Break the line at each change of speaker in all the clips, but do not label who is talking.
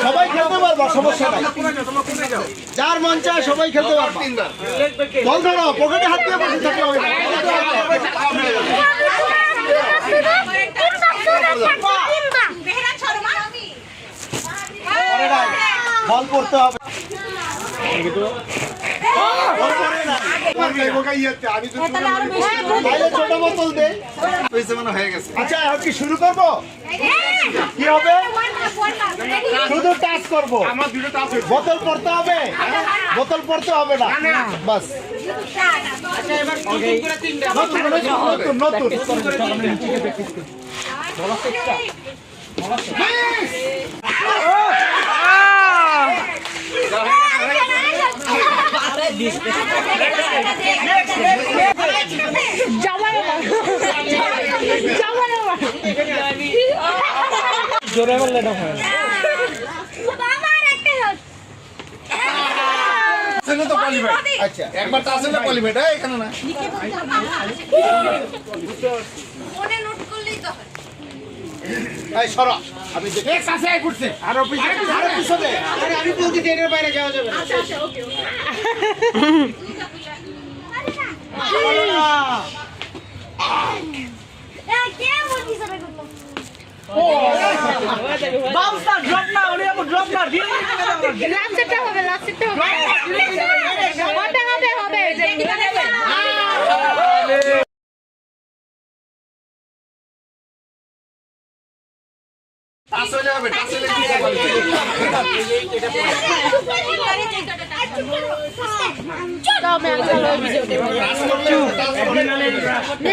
সবাই খেলতে পারবা, সমস্যা নাই। যার মন চায় সবাই খেলতে পারবা। বল ধরো, পকেটে হাত দিয়ে বসে থাকলে হবে না। বল করতে হবে। ছোট বোতল দে। আচ্ছা, এখন কি শুরু করবো? কি হবে? শুধু টাচ করবো। বোতল পড়তে হবে, বোতল পড়তে হবে না, বাস। নতুন নতুন জোরে বললে না হয়। আচ্ছা, একবার টাচ হলে কোয়ালিফাইড, এখানে না। ফোনে নোট করলেই তো হয়। এই সরা, আমি দেখে এক আছে ঘুরছে। আর পিছনে। আরে আমি বলছি ট্রেনের বাইরে যাওয়া যাবে না। আচ্ছা আচ্ছা, ওকে ওকে। এই কে বলছিস রে গুলো? ও বাউন্সার ড্রপ না, ওরে আপু ড্রপ না, ডিল করে দাও। লাস্টটা হবে, লাস্টটা হবে। হবে আসলে হবে, আসলে কি বলবো?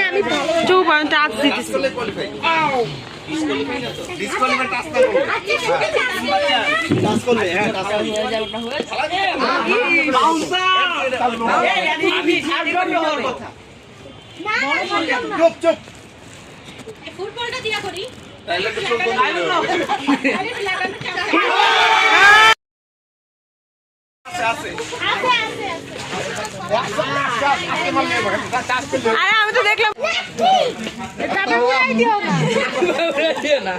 আমি চুপ, আমি টাচ দিতেছি। ফুটবলটা দিয়া করি। আরে আমি তো দেখলাম হবে না।